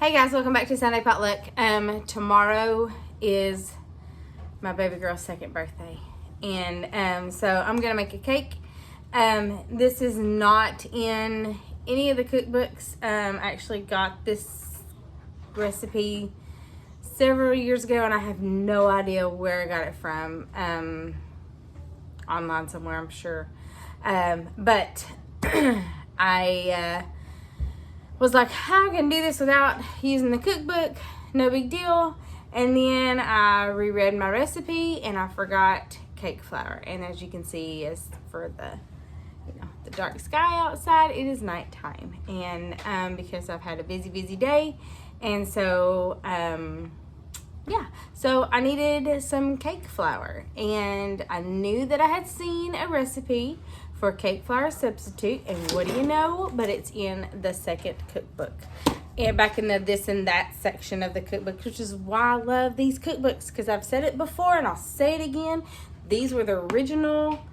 Hey guys, welcome back to Sunday Potluck. Tomorrow is my baby girl's second birthday, and so I'm gonna make a cake. This is not in any of the cookbooks. I actually got this recipe several years ago, and I have no idea where I got it from. Online somewhere, I'm sure. But I was like, how can I do this without using the cookbook? No big deal. And then I reread my recipe and I forgot cake flour. And as you can see, as for the dark sky outside, it is nighttime. And because I've had a busy day, and so so I needed some cake flour, and I knew that I had seen a recipe for cake flour substitute, and what do you know, but it's in the second cookbook, and back in the this and that section of the cookbook, which is why I love these cookbooks, because I've said it before and I'll say it again. These were the original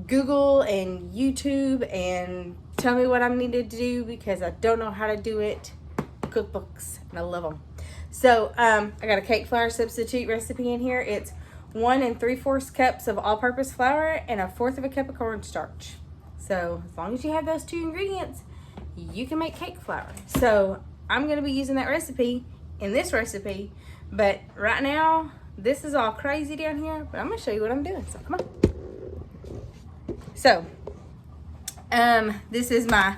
Google and YouTube and tell me what I needed to do because I don't know how to do it cookbooks, and I love them. So I got a cake flour substitute recipe in here. It's 1 3/4 cups of all-purpose flour and 1/4 cup of cornstarch. So as long as you have those two ingredients, you can make cake flour. So I'm going to be using that recipe in this recipe, but right now this is all crazy down here, but I'm going to show you what I'm doing. So come on. So this is my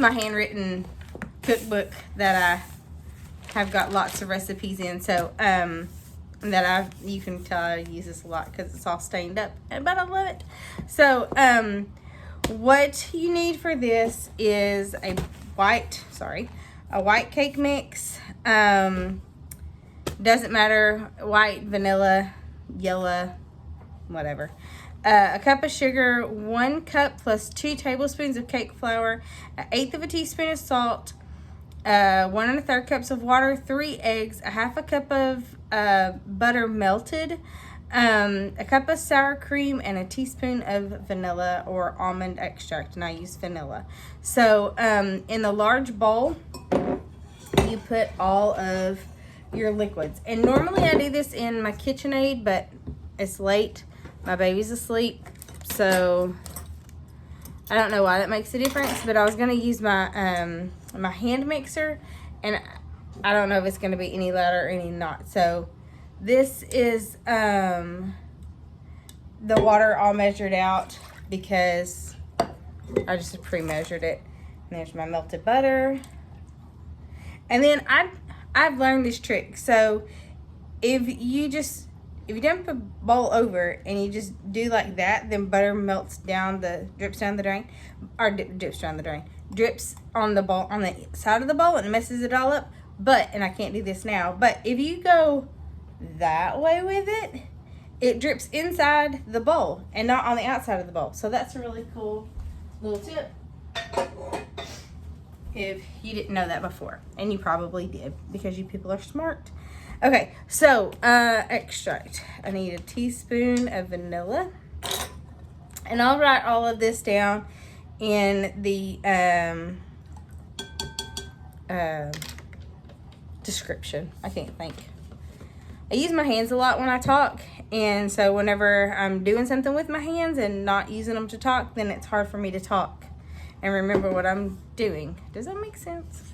handwritten cookbook that I have got lots of recipes in. So you can tell I use this a lot because it's all stained up, but I love it. So what you need for this is a white cake mix. Doesn't matter, white, vanilla, yellow, whatever. A cup of sugar, 1 cup plus 2 tablespoons of cake flour, 1/8 of a teaspoon of salt, 1 1/3 cups of water, 3 eggs, 1/2 cup of butter melted, a cup of sour cream, and a teaspoon of vanilla or almond extract, and I use vanilla. So in the large bowl, you put all of your liquids. And normally I do this in my KitchenAid, but it's late. My baby's asleep, so I don't know why that makes a difference, but I was going to use my my hand mixer, and I don't know if it's going to be any louder or any not. So this is the water all measured out because I just pre-measured it. And there's my melted butter. And then I've learned this trick. So if you dump a bowl over and you just do like that, then butter drips down the drain, drips on the bowl, on the side of the bowl, and messes it all up. And I can't do this now, but if you go that way with it, it drips inside the bowl and not on the outside of the bowl. So that's a really cool little tip if you didn't know that before, and you probably did because you people are smart. Okay, so extract. I need a teaspoon of vanilla, and I'll write all of this down in the description. I can't think. I use my hands a lot when I talk, and so whenever I'm doing something with my hands and not using them to talk, then it's hard for me to talk and remember what I'm doing. Does that make sense?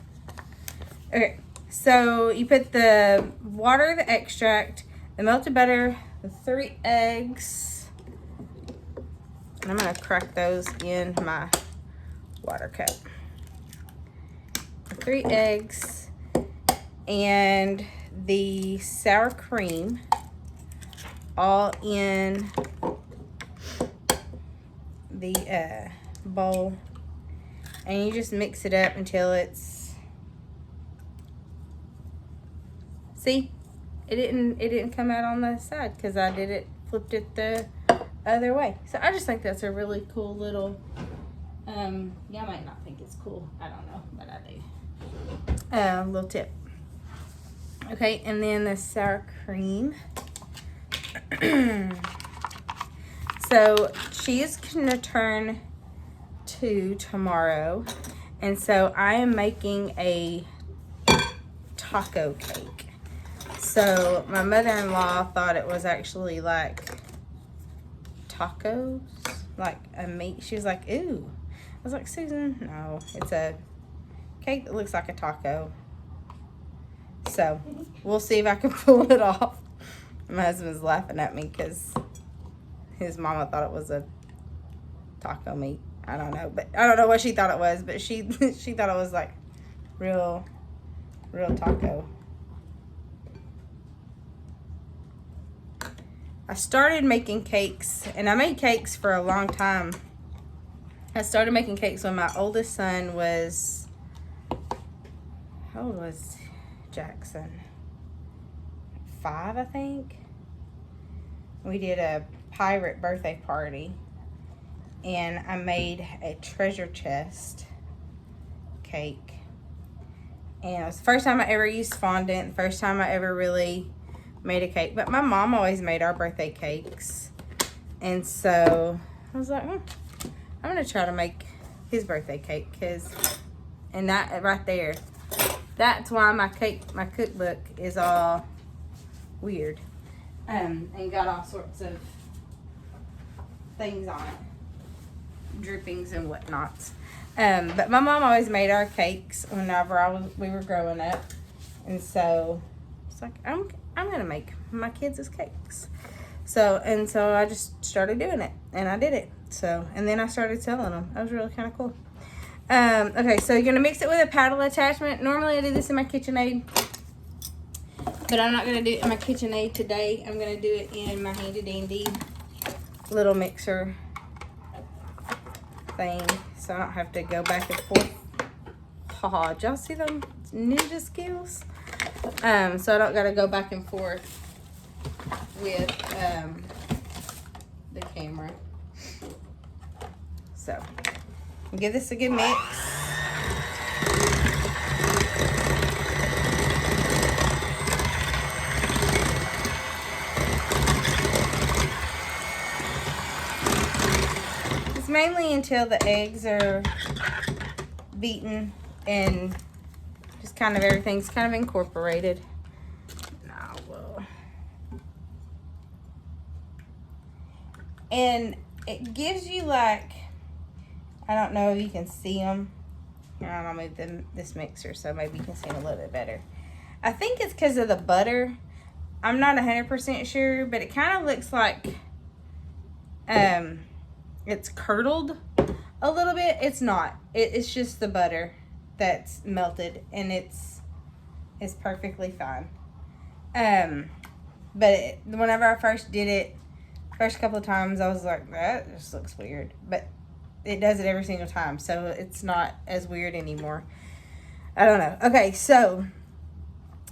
Okay. So you put the water, the extract, the melted butter, the 3 eggs, and I'm going to crack those in my water cup. 3 eggs and the sour cream all in the bowl, and you just mix it up until it's, see, it didn't come out on the side because I flipped it the other way. So I just think that's a really cool little, y'all might not think it's cool, I don't know, but I do. Little tip. Okay, and then the sour cream. So she is gonna turn 2 tomorrow, and so I am making a taco cake. So my mother-in-law thought it was actually like tacos, like a meat. She was like, ooh. I was like, Susan, no, it's a cake that looks like a taco. So we'll see if I can pull it off. My husband's laughing at me because his mama thought it was a taco meat. I don't know, but I don't know what she thought it was, but she she thought it was like real taco. I started making cakes, and I made cakes for a long time. I started making cakes when my oldest son was, how old was Jackson? 5, I think. We did a pirate birthday party, and I made a treasure chest cake. And it was the first time I ever used fondant, the first time I ever really made a cake. But my mom always made our birthday cakes. And so I was like, I'm going to try to make his birthday cake. And that right there, that's why my cookbook is all weird. And got all sorts of things on it. Drippings and whatnots. But my mom always made our cakes whenever we were growing up. And so it's like, I'm gonna make my kids' cakes. So I just started doing it, and I did it. So, and then I started selling them. That was really kind of cool. Okay, so you're gonna mix it with a paddle attachment. Normally I do this in my KitchenAid, but I'm not gonna do it in my KitchenAid today. I'm gonna do it in my handy dandy little mixer thing, so I don't have to go back and forth. Haha, did y'all see them ninja skills? So I don't gotta go back and forth with the camera. So give this a good mix. It's mainly until the eggs are beaten and just kind of everything's kind of incorporated. Now we'll, and it gives you like, I don't know if you can see them. I'll move this mixer so maybe you can see them a little bit better. I think it's because of the butter. I'm not 100% sure, but it kind of looks like it's curdled a little bit. It's not. It's just the butter that's melted, and it's perfectly fine. But whenever I first did it, first couple of times, I was like, that just looks weird. But it does it every single time, so it's not as weird anymore. I don't know. Okay, so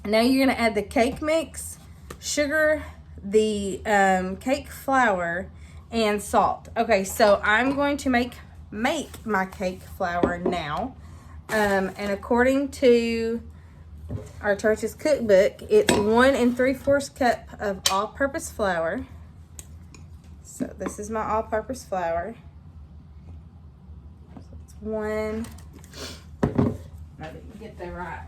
now you're gonna add the cake mix, sugar, the cake flour, and salt. Okay, so I'm going to make my cake flour now. And according to our church's cookbook, it's 1 3/4 cup of all-purpose flour. So this is my all-purpose flour. So it's 1. I didn't get that right.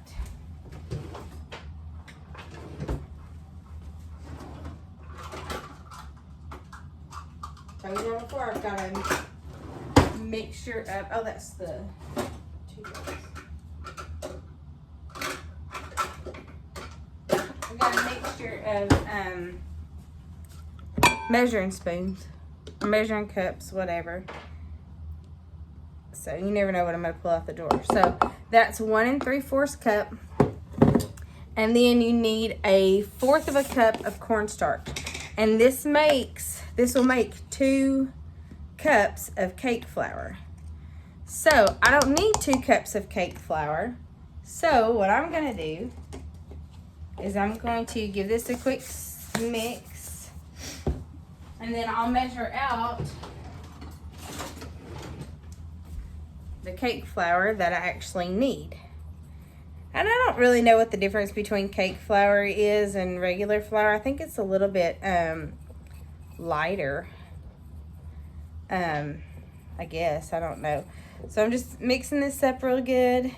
Told you before, I've got a mixture of, oh, that's the 2 I've got a mixture of measuring spoons, or measuring cups, whatever. So you never know what I'm going to pull out the drawer. So that's 1 3/4 cup. And then you need 1/4 cup of cornstarch. And this will make 2 cups of cake flour. So I don't need 2 cups of cake flour. So what I'm going to do is I'm going to give this a quick mix. And then I'll measure out the cake flour that I actually need. And I don't really know what the difference between cake flour is and regular flour. I think it's a little bit lighter. I guess. I don't know. So I'm just mixing this up real good.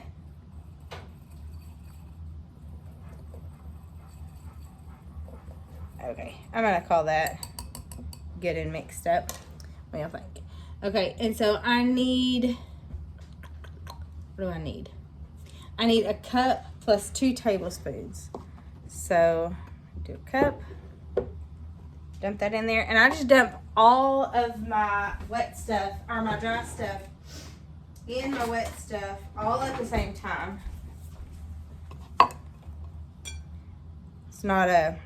Okay, I'm gonna call that good and mixed up. What do y'all think? Okay, and so I need, what do I need? I need a cup plus 2 tablespoons. So do a cup, dump that in there, and I just dump all of my wet stuff, or my dry stuff, in my wet stuff all at the same time. It's not a,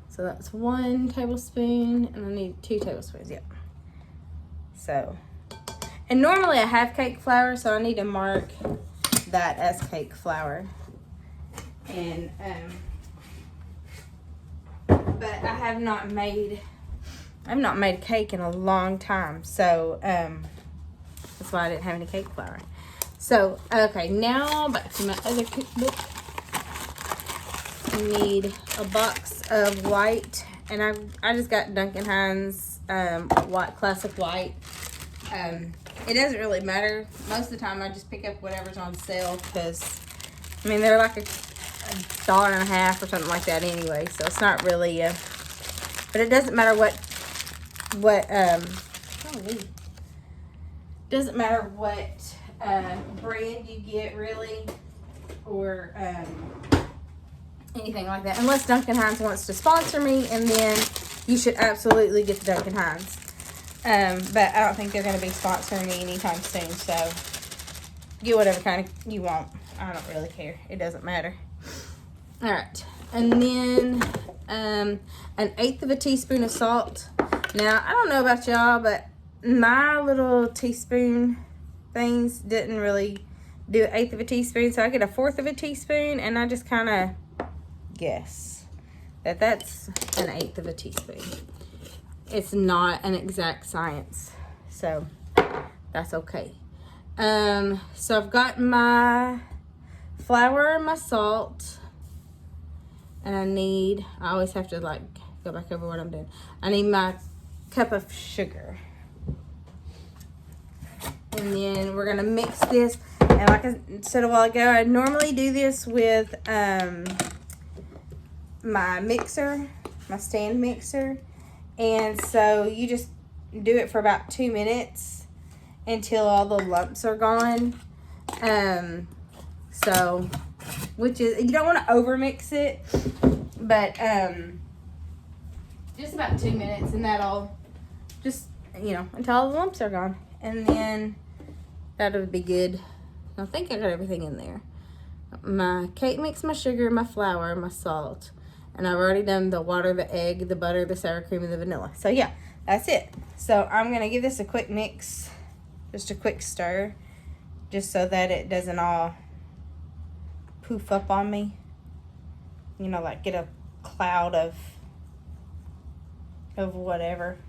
so that's 1 tablespoon, and I need 2 tablespoons, yep. So, and normally I have cake flour, so I need to mark that as cake flour. And, but I have not made cake in a long time, so, that's why I didn't have any cake flour. So, okay, now back to my other cookbook. I need a box of white, and I just got Duncan Hines white, classic white. It doesn't really matter. Most of the time I just pick up whatever's on sale, because I mean they're like $1.50 or something like that anyway, so it's not really but it doesn't matter what doesn't matter what brand you get, really, or anything like that, unless Duncan Hines wants to sponsor me, and then you should absolutely get the Duncan Hines. But I don't think they're going to be sponsoring me anytime soon, so get whatever kind of you want. I don't really care. It doesn't matter. All right, and then an 1/8 of a teaspoon of salt. Now, I don't know about y'all, but my little teaspoon things didn't really do 1/8 of a teaspoon, so I get 1/4 of a teaspoon, and I just kind of guess that that's an 1/8 of a teaspoon. It's not an exact science, so that's okay. So I've got my flour and my salt, and I always have to like go back over what I'm doing. I need my cup of sugar, and then we're gonna mix this. And like I said a while ago, I normally do this with my mixer, my stand mixer. And so you just do it for about 2 minutes until all the lumps are gone. So, which is, you don't want to over mix it, but just about 2 minutes, and that'll just, until all the lumps are gone. And then that'll be good. I think I got everything in there. My cake mix, my sugar, my flour, my salt. And I've already done the water, the egg, the butter, the sour cream, and the vanilla. So yeah, that's it. So I'm going to give this a quick mix, just a quick stir, just so that it doesn't all poof up on me. Like get a cloud of whatever.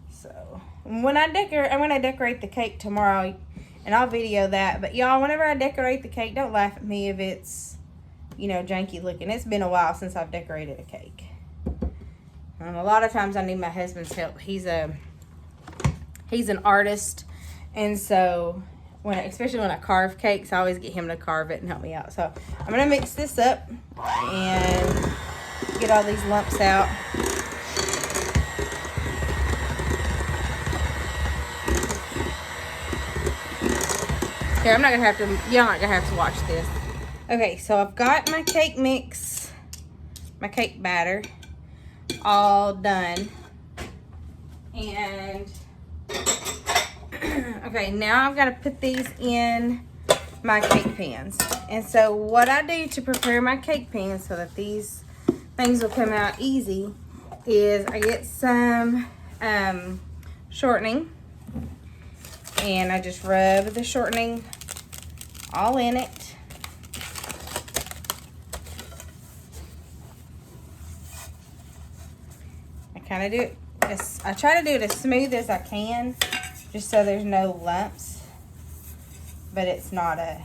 So when I decorate the cake tomorrow, and I'll video that. But y'all, whenever I decorate the cake, don't laugh at me if it's janky looking. It's been a while since I've decorated a cake. A lot of times I need my husband's help. He's an artist, and so especially when I carve cakes, I always get him to carve it and help me out. So I'm gonna mix this up and get all these lumps out. Here, y'all not gonna have to watch this. Okay, so I've got my cake mix, my cake batter, all done. And, okay, now I've got to put these in my cake pans. And so what I do to prepare my cake pans so that these things will come out easy is I get some shortening, and I just rub the shortening all in it. I try to do it as smooth as I can, just so there's no lumps, but it's not I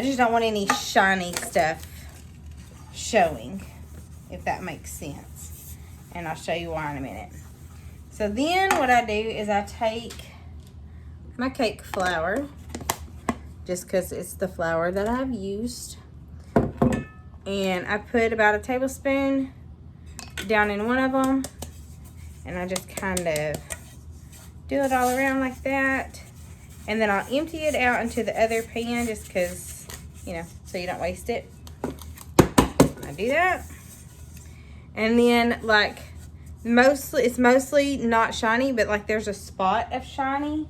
just don't want any shiny stuff showing, if that makes sense, and I'll show you why in a minute. So then what I do is I take my cake flour, just because it's the flour that I've used, And I put about a tablespoon down in one of them. And I just kind of do it all around like that. And then I'll empty it out into the other pan just because, you know, so you don't waste it. I do that. And then like it's mostly not shiny, but like there's a spot of shiny.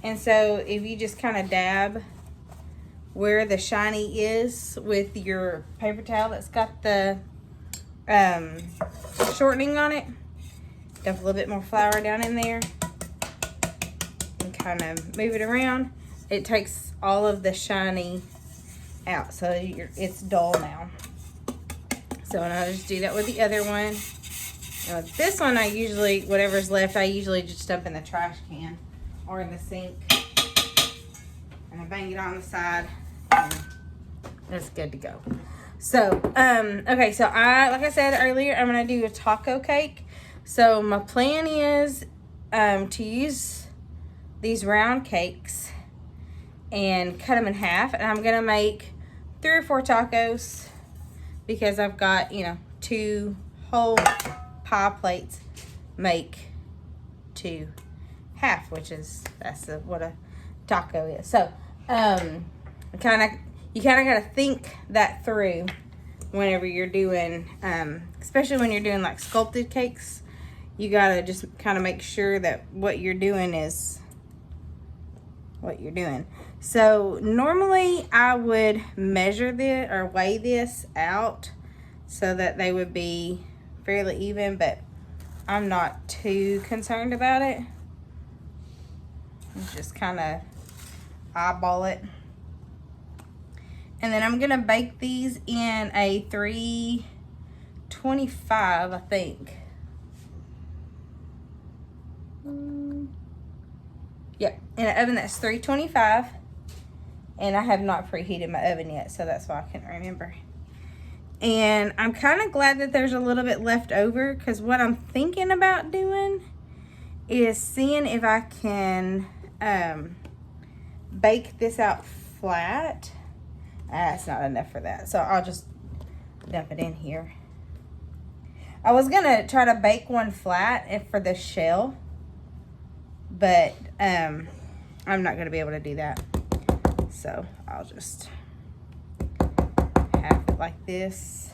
And so if you just kind of dab where the shiny is with your paper towel that's got the shortening on it, dump a little bit more flour down in there and kind of move it around. It takes all of the shiny out, so it's dull now. So I'll just do that with the other one. And with this one, I usually, whatever's left, I usually just dump in the trash can or in the sink. And I bang it on the side. And that's good to go. So, okay, so like I said earlier, I'm going to do a taco cake. So my plan is to use these round cakes and cut them in half. And I'm going to make 3 or 4 tacos because I've got, you know, 2 whole pie plates make 2 half, which is, what a taco is. So, you kind of got to think that through whenever you're doing, especially when you're doing like sculpted cakes. You got to just kind of make sure that what you're doing is what you're doing. So normally I would measure this or weigh this out so that they would be fairly even, but I'm not too concerned about it. Just kind of eyeball it. And then I'm gonna bake these in a 325, I think. Yeah, in an oven that's 325. And I have not preheated my oven yet, so that's why I can't remember. And I'm kind of glad that there's a little bit left over, because what I'm thinking about doing is seeing if I can bake this out flat. It's not enough for that, so I'll just dump it in here. I was gonna try to bake one flat for the shell, but I'm not gonna be able to do that. So I'll just have it like this.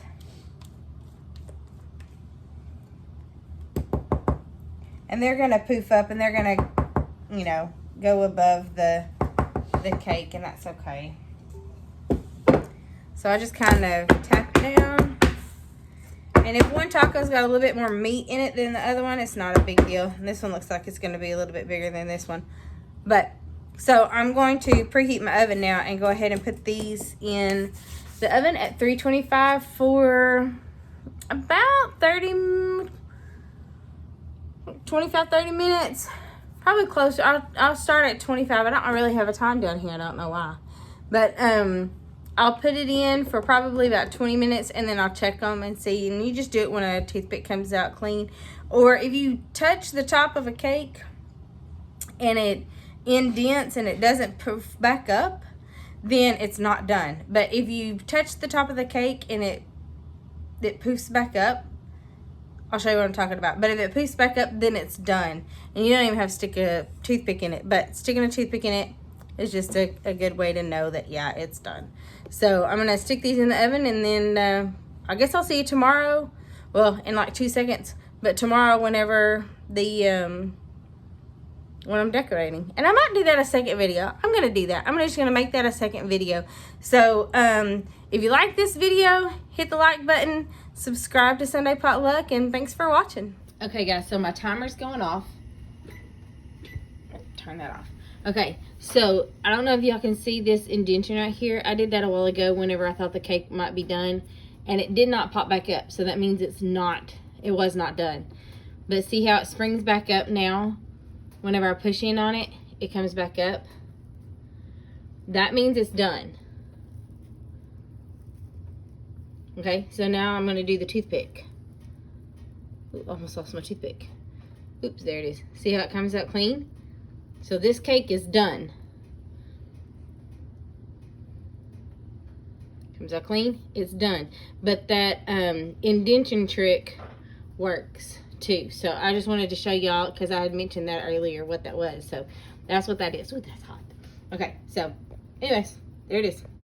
And they're gonna poof up and they're gonna, you know, go above the cake, and that's okay. So I just kind of tap it down. And if one taco's got a little bit more meat in it than the other one, it's not a big deal. And this one looks like it's gonna be a little bit bigger than this one. But so I'm going to preheat my oven now and go ahead and put these in the oven at 325 for about 25, 30 minutes. Probably closer. I'll start at 25. I don't really have a time down here. I don't know why. But I'll put it in for probably about 20 minutes and then I'll check them and see. And you just do it when a toothpick comes out clean. Or if you touch the top of a cake and it indents and it doesn't poof back up, then it's not done. But if you touch the top of the cake and it poofs back up, I'll show you what I'm talking about. But if it poofs back up, then it's done. And you don't even have to stick a toothpick in it. But sticking a toothpick in it is just a good way to know that, yeah, it's done. So I'm going to stick these in the oven, and then I guess I'll see you tomorrow. Well, in like 2 seconds. But tomorrow whenever when I'm decorating. And I might do that a second video. I'm going to do that. I'm just going to make that a second video. So if you like this video, hit the like button, subscribe to Sunday Potluck, and thanks for watching. Okay guys, so my timer's going off. Turn that off. Okay, so I don't know if y'all can see this indentation right here. I did that a while ago whenever I thought the cake might be done, and it did not pop back up. So that means it was not done. But see how it springs back up now? Whenever I push in on it, it comes back up. That means it's done. Okay, so now I'm gonna do the toothpick. Ooh, almost lost my toothpick. Oops, there it is. See how it comes out clean? So this cake is done. Comes out clean, it's done. But that indentation trick works too. So I just wanted to show y'all, because I had mentioned that earlier, what that was. So that's what that is. Ooh, that's hot. Okay, so anyways, there it is.